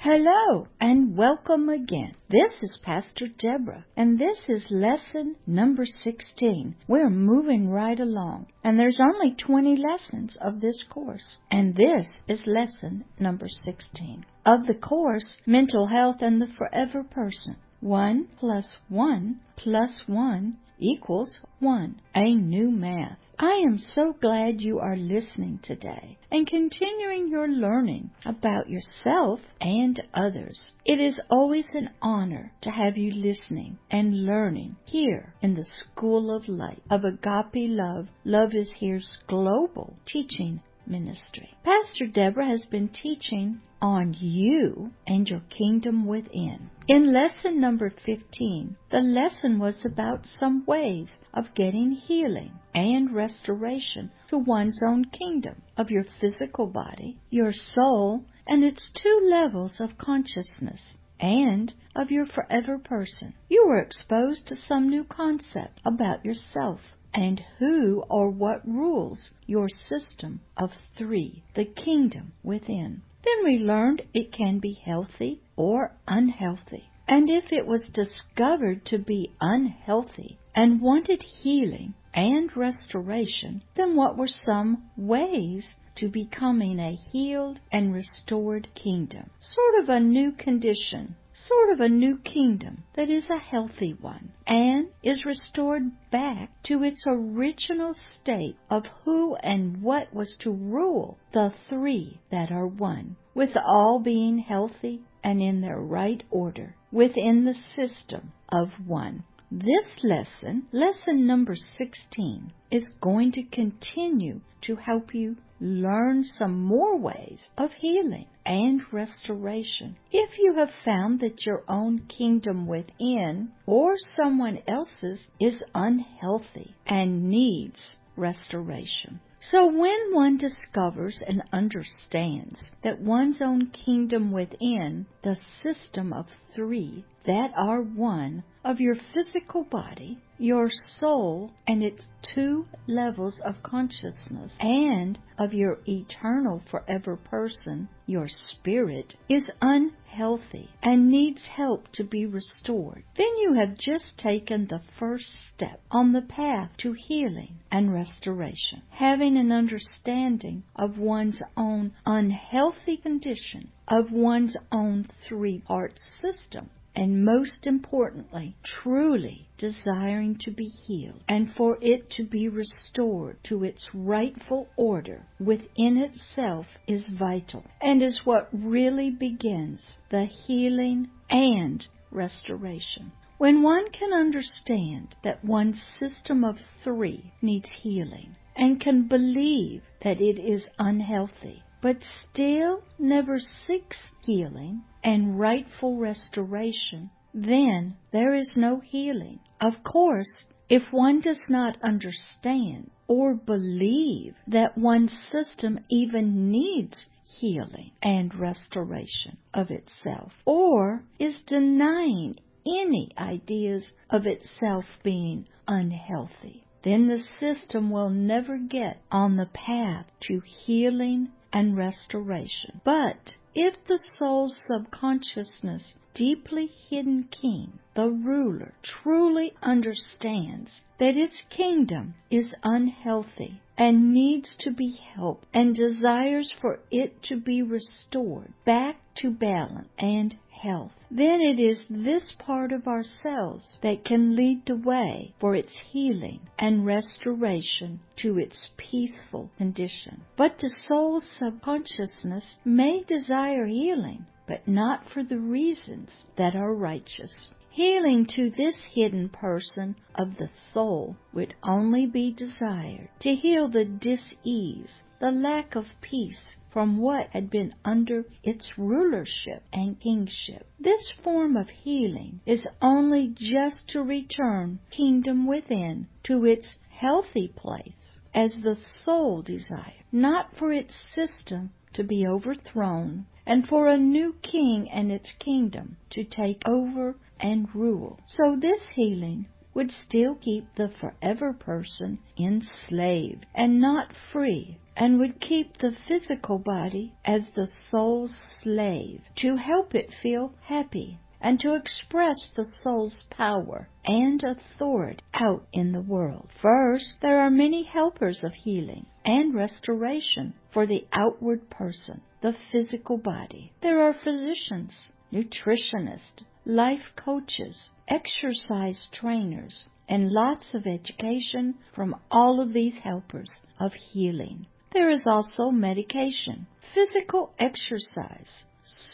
Hello and welcome again. This is Pastor Deborah and this is lesson number 16. We're moving right along and there's only 20 lessons of this course. And this is lesson number 16 of the course Mental Health and the Forever Person. 1 plus 1 plus 1 equals 1. A new math. I am so glad you are listening today and continuing your learning about yourself and others. It is always an honor to have you listening and learning here in the School of Light of Agape Love. Love is Here's global teaching ministry. Pastor Deborah has been teaching on you and your kingdom within. In lesson number 15, the lesson was about some ways of getting healing and restoration to one's own kingdom of your physical body, your soul, and its 2 levels of consciousness, and of your forever person. You were exposed to some new concept about yourself and who or what rules your system of 3, the kingdom within. Then we learned it can be healthy or unhealthy. And if it was discovered to be unhealthy and wanted healing and restoration, then what were some ways to becoming a healed and restored kingdom? Sort of a new condition, sort of a new kingdom that is a healthy one and is restored back to its original state of who and what was to rule the 3 that are one, with all being healthy and in their right order within the system of one. This lesson, lesson number 16, is going to continue to help you learn some more ways of healing and restoration. If you have found that your own kingdom within or someone else's is unhealthy and needs restoration. So when one discovers and understands that one's own kingdom within, the system of 3 that are one, of your physical body, your soul, and its 2 levels of consciousness, and of your eternal forever person, your spirit, is unhealthy and needs help to be restored, then you have just taken the first step on the path to healing and restoration. Having an understanding of one's own unhealthy condition, of one's own 3-part system, and most importantly, truly desiring to be healed and for it to be restored to its rightful order within itself is vital and is what really begins the healing and restoration. When one can understand that one's system of 3 needs healing and can believe that it is unhealthy, but still never seeks healing and rightful restoration, then there is no healing. Of course, if one does not understand or believe that one's system even needs healing and restoration of itself, or is denying any ideas of itself being unhealthy, then the system will never get on the path to healing and restoration. But if the soul's subconsciousness, deeply hidden king, the ruler, truly understands that its kingdom is unhealthy and needs to be helped and desires for it to be restored back to balance and health, then it is this part of ourselves that can lead the way for its healing and restoration to its peaceful condition. But the soul's subconsciousness may desire healing, but not for the reasons that are righteous. Healing to this hidden person of the soul would only be desired to heal the dis-ease, the lack of peace from what had been under its rulership and kingship. This form of healing is only just to return kingdom within to its healthy place as the soul desires, not for its system to be overthrown and for a new king and its kingdom to take over and rule. So this healing would still keep the forever person enslaved and not free and would keep the physical body as the soul's slave to help it feel happy and to express the soul's power and authority out in the world. First, there are many helpers of healing and restoration for the outward person, the physical body. There are physicians, nutritionists, life coaches, exercise trainers, and lots of education from all of these helpers of healing. There is also medication, physical exercise,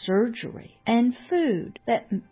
surgery, and food,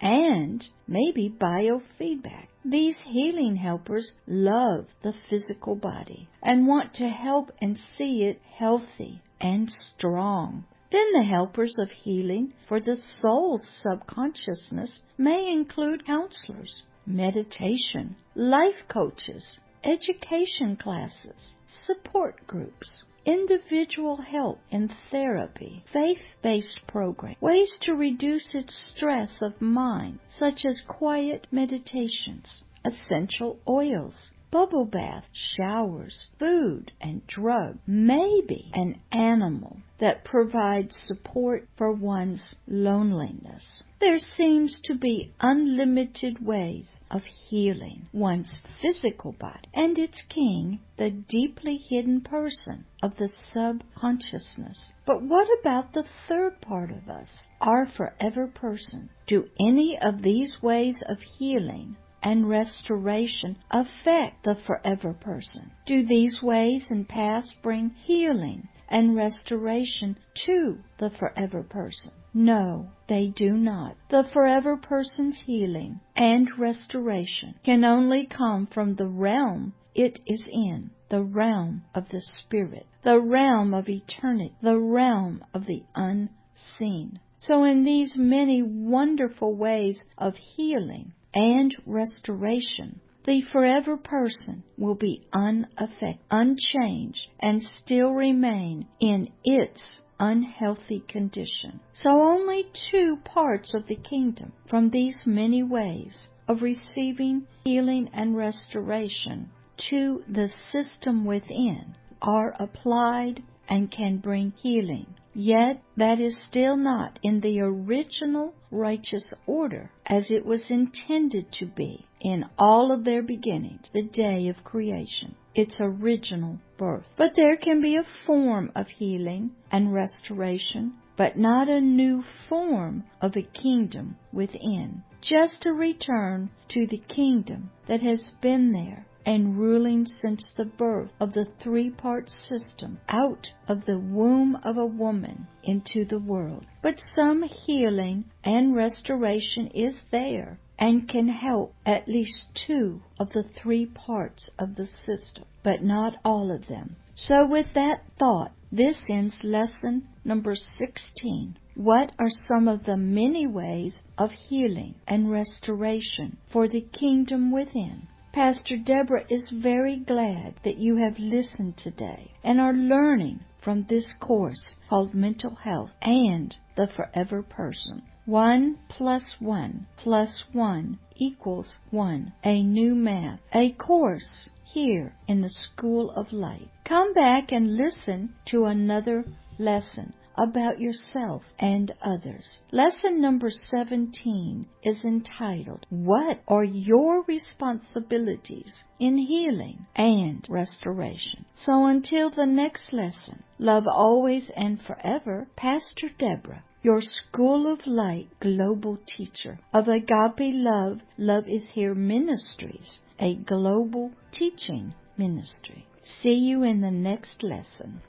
and maybe biofeedback. These healing helpers love the physical body and want to help and see it healthy and strong. Then the helpers of healing for the soul's subconsciousness may include counselors, meditation, life coaches, education classes, support groups, individual help and therapy, faith-based programs, ways to reduce its stress of mind, such as quiet meditations, essential oils, bubble bath, showers, food and drug, maybe an animal that provides support for one's loneliness. There seems to be unlimited ways of healing one's physical body and its king, the deeply hidden person of the subconsciousness. But what about the third part of us, our forever person? Do any of these ways of healing and restoration affect the forever person? Do these ways and paths bring healing and restoration to the forever person? No, they do not. The forever person's healing and restoration can only come from the realm it is in, the realm of the Spirit, the realm of eternity, the realm of the unseen. So in these many wonderful ways of healing and restoration, the forever person will be unaffected, unchanged, and still remain in its unhealthy condition. So only two parts of the kingdom from these many ways of receiving healing and restoration to the system within are applied and can bring healing. Yet that is still not in the original righteous order as it was intended to be in all of their beginnings, the day of creation, its original birth. But there can be a form of healing and restoration, but not a new form of a kingdom within. Just a return to the kingdom that has been there and ruling since the birth of the three-part system out of the womb of a woman into the world. But some healing and restoration is there and can help at least two of the three parts of the system, but not all of them. So with that thought, this ends lesson number 16. What are some of the many ways of healing and restoration for the kingdom within? Pastor Deborah is very glad that you have listened today and are learning from this course called Mental Health and the Forever Person. 1 + 1 + 1 = 1. A new math. A course here in the School of Light. Come back and listen to another lesson about yourself and others. Lesson number 17 is entitled, What are your responsibilities in healing and restoration? So until the next lesson, love always and forever, Pastor Deborah, your School of Light global teacher of Agape Love, Love is Here Ministries, a global teaching ministry. See you in the next lesson.